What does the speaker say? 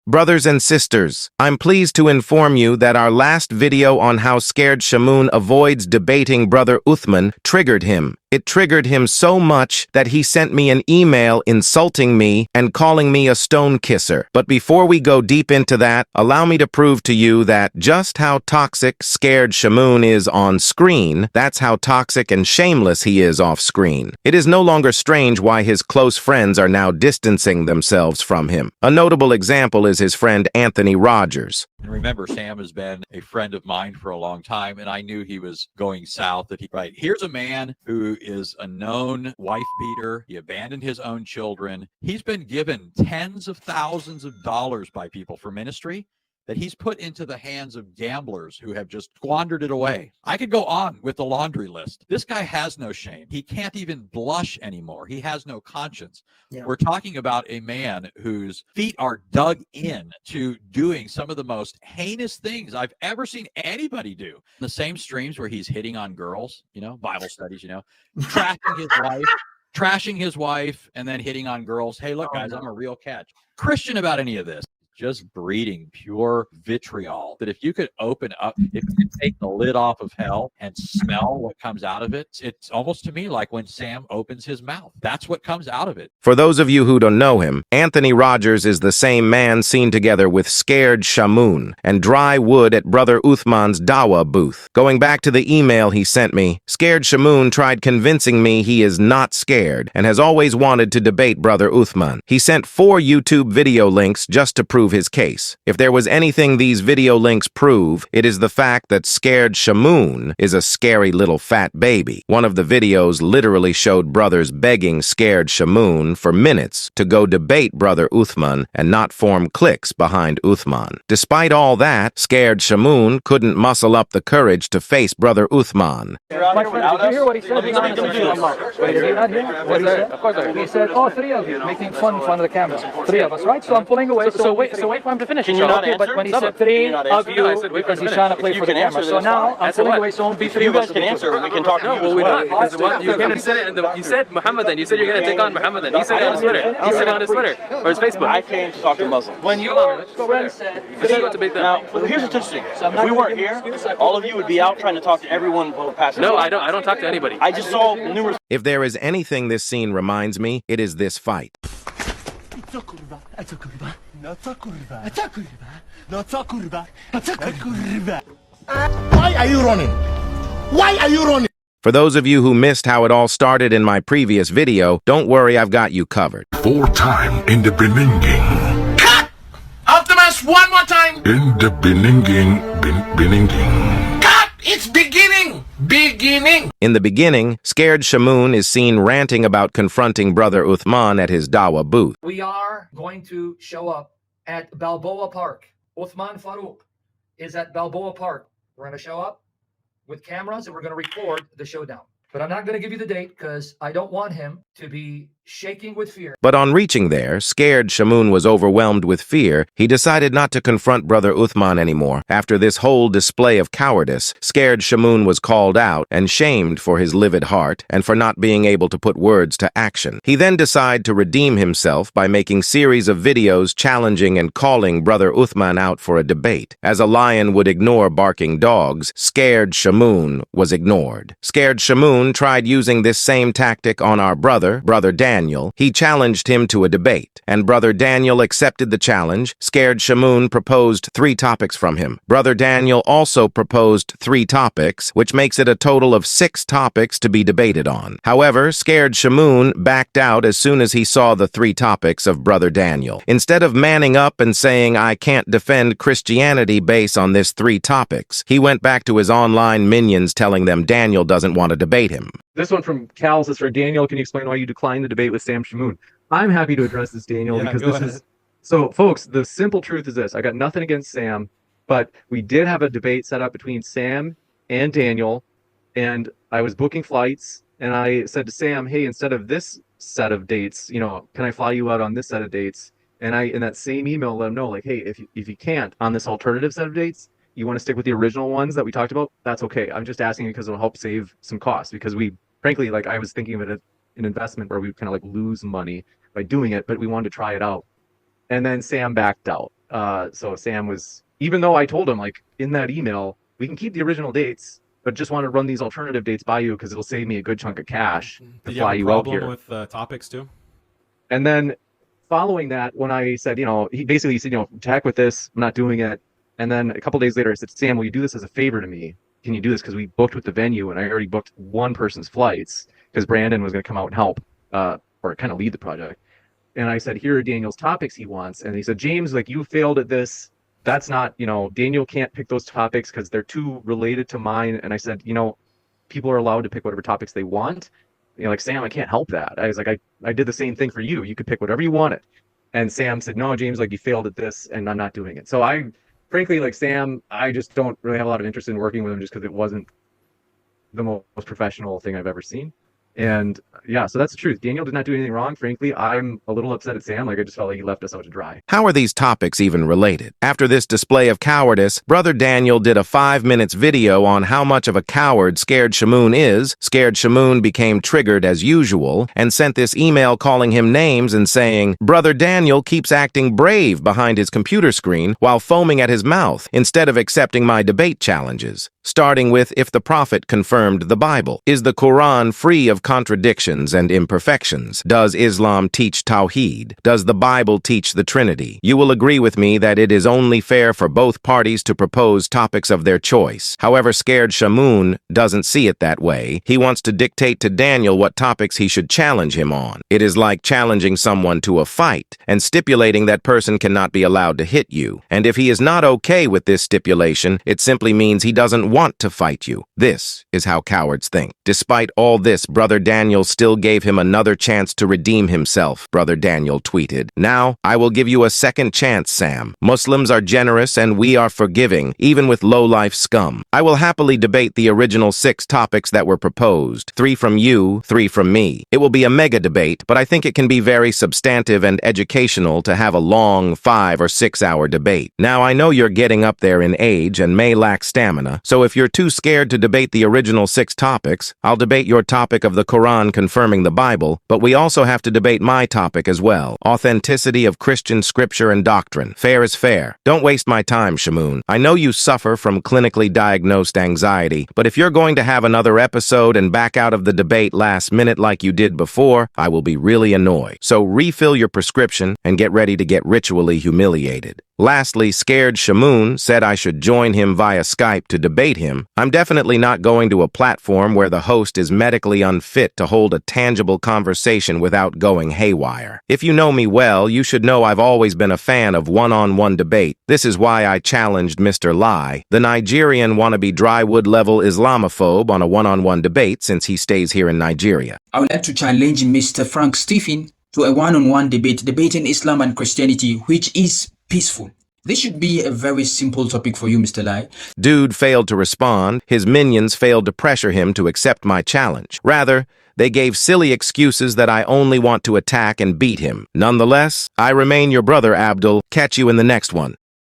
Brothers and sisters, I'm pleased to inform you that our last video on how scared Shamoun avoids debating Brother Uthman triggered him. It triggered him so much that he sent me an email insulting me and calling me a stone kisser. But before we go deep into that, allow me to prove to you that just how toxic scared Shamoun is on screen, that's how toxic and shameless he is off screen. It is no longer strange why his close friends are now distancing themselves from him. A notable example is his friend Anthony Rogers. And remember, Sam has been a friend of mine for a long time, and I knew he was going south. Here's a man who is a known wife beater. He abandoned his own children. He's been given tens of thousands of dollars by people for ministry that he's put into the hands of gamblers who have just squandered it away. I could go on with the laundry list. This guy has no shame. He can't even blush anymore. He has no conscience. Yeah. We're talking about a man whose feet are dug in to doing some of the most heinous things I've ever seen anybody do. The same streams where he's hitting on girls, Bible studies, trashing his wife, and then hitting on girls. Hey, look, guys, I'm a real catch. Christian about any of this. Just breeding pure vitriol that if you could open up, if you could take the lid off of hell and smell what comes out of it, it's almost to me like when Sam opens his mouth. That's what comes out of it. For those of you who don't know him, Anthony Rogers is the same man seen together with scared Shamoun and dry wood at Brother Uthman's Dawa booth. Going back to the email he sent me, scared Shamoun tried convincing me he is not scared and has always wanted to debate Brother Uthman. He sent 4 YouTube video links just to prove his case. If there was anything these video links prove, it is the fact that scared Shamoun is a scary little fat baby. One of the videos literally showed brothers begging scared Shamoun for minutes to go debate Brother Uthman and not form cliques behind Uthman. Despite all that, scared Shamoun couldn't muscle up the courage to face Brother Uthman. My friend, did you hear what he said? Did you not hear what he said? Of course I heard. He said, 3 of you making fun in front of the camera. 3 of us, right? So I'm pulling away. So wait for him to finish. Can you not answer? But when he said 3 of you, because he's trying to play for the camera. So now I'm pulling away, so it won't be 3 of us. You guys can answer. We can talk to you. Well, we're not. Because you're going to say it. You said Muhammadan. You said you're going to take on Muhammadan. He said it on his Twitter. He said it on his Twitter or his Facebook. I came to talk to Muslims. When your friend said, now, here's what's interesting. If we weren't here, all of you would be out trying to talk to everyone passing. No, I don't talk to anybody. I just saw numerous. If there is anything this scene reminds me, it is this fight. Why are you running? Why are you running? For those of you who missed how it all started in my previous video, don't worry, I've got you covered. 4-time in the Beninging. Cut! Optimus, one more time! In the Beninging. Cut! It's beginning! Beginning! In the beginning, scared Shamoun is seen ranting about confronting Brother Uthman at his Dawa booth. We are going to show up at Balboa Park. Uthman Farouk is at Balboa Park. We're going to show up with cameras and we're going to record the showdown. But I'm not going to give you the date because I don't want him to be shaking with fear. But on reaching there, scared Shamoun was overwhelmed with fear. He decided not to confront Brother Uthman anymore. After this whole display of cowardice, scared Shamoun was called out and shamed for his livid heart and for not being able to put words to action. He then decided to redeem himself by making series of videos challenging and calling Brother Uthman out for a debate. As a lion would ignore barking dogs, scared Shamoun was ignored. Scared Shamoun tried using this same tactic on our Brother Daniel. He challenged him to a debate, and Brother Daniel accepted the challenge. Scared Shamoun proposed 3 topics from him. Brother Daniel also proposed 3 topics, which makes it a total of 6 topics to be debated on. However, scared Shamoun backed out as soon as he saw the 3 topics of Brother Daniel. Instead of manning up and saying, I can't defend Christianity based on this 3 topics, he went back to his online minions telling them Daniel doesn't want to debate him. This one from Cal says, for Daniel, can you explain why you declined the debate with Sam Shamoun? I'm happy to address this, Daniel, because this is... So, folks, the simple truth is this. I got nothing against Sam, but we did have a debate set up between Sam and Daniel, and I was booking flights, and I said to Sam, hey, instead of this set of dates, can I fly you out on this set of dates? And I, in that same email, let him know, like, hey, if you can't on this alternative set of dates, you want to stick with the original ones that we talked about, that's okay. I'm just asking because it'll help save some costs, because we, frankly, like, I was thinking of it as an investment where we kind of like lose money by doing it, but we wanted to try it out. And then Sam backed out. So Sam was, even though I told him like in that email, we can keep the original dates, but just want to run these alternative dates by you because it'll save me a good chunk of cash to Did you fly have a you out problem here. with topics too? And then following that, when I said, he basically said, to heck with this, I'm not doing it. And then a couple days later, I said, Sam, will you do this as a favor to me? Can you do this? Because we booked with the venue and I already booked one person's flights because Brandon was going to come out and help or kind of lead the project. And I said, here are Daniel's topics he wants. And he said, James, like, you failed at this. That's not, Daniel can't pick those topics because they're too related to mine. And I said, people are allowed to pick whatever topics they want. Like, Sam, I can't help that. I was like, I did the same thing for you. You could pick whatever you wanted. And Sam said, no, James, like, you failed at this and I'm not doing it. So frankly, like Sam, I just don't really have a lot of interest in working with him just because it wasn't the most professional thing I've ever seen. And yeah, so that's the truth. Daniel did not do anything wrong. Frankly, I'm a little upset at Sam. Like, I just felt like he left us out to dry. How are these topics even related? After this display of cowardice, Brother Daniel did a 5-minute video on how much of a coward Scared Shamoun is. Scared Shamoun became triggered as usual and sent this email calling him names and saying, Brother Daniel keeps acting brave behind his computer screen while foaming at his mouth instead of accepting my debate challenges. Starting with, if the Prophet confirmed the Bible. Is the Quran free of contradictions and imperfections? Does Islam teach Tawheed? Does the Bible teach the Trinity? You will agree with me that it is only fair for both parties to propose topics of their choice. However, Scared Shamoun doesn't see it that way. He wants to dictate to Daniel what topics he should challenge him on. It is like challenging someone to a fight and stipulating that person cannot be allowed to hit you. And if he is not okay with this stipulation, it simply means he doesn't want to fight you. This is how cowards think. Despite all this, Brother Daniel still gave him another chance to redeem himself, Brother Daniel tweeted. Now, I will give you a second chance, Sam. Muslims are generous and we are forgiving, even with low-life scum. I will happily debate the original 6 topics that were proposed. 3 from you, 3 from me. It will be a mega debate, but I think it can be very substantive and educational to have a long 5 or 6 hour debate. Now, I know you're getting up there in age and may lack stamina, so if you're too scared to debate the original 6 topics, I'll debate your topic of the Quran confirming the Bible, but we also have to debate my topic as well. Authenticity of Christian scripture and doctrine. Fair is fair. Don't waste my time, Shamoun. I know you suffer from clinically diagnosed anxiety, but if you're going to have another episode and back out of the debate last minute like you did before, I will be really annoyed. So refill your prescription and get ready to get ritually humiliated. Lastly, Scared Shamoun said I should join him via Skype to debate him. I'm definitely not going to a platform where the host is medically unfit to hold a tangible conversation without going haywire. If you know me well, you should know I've always been a fan of one-on-one debate. This is why I challenged Mr. Lai, the Nigerian wannabe drywood-level Islamophobe, on a one-on-one debate since he stays here in Nigeria. I would like to challenge Mr. Frank Stephen to a one-on-one debate debating Islam and Christianity, which is peaceful. This should be a very simple topic for you, Mr. Lai. Dude failed to respond. His minions failed to pressure him to accept my challenge. Rather, they gave silly excuses that I only want to attack and beat him. Nonetheless, I remain your brother, Abdul. Catch you in the next one.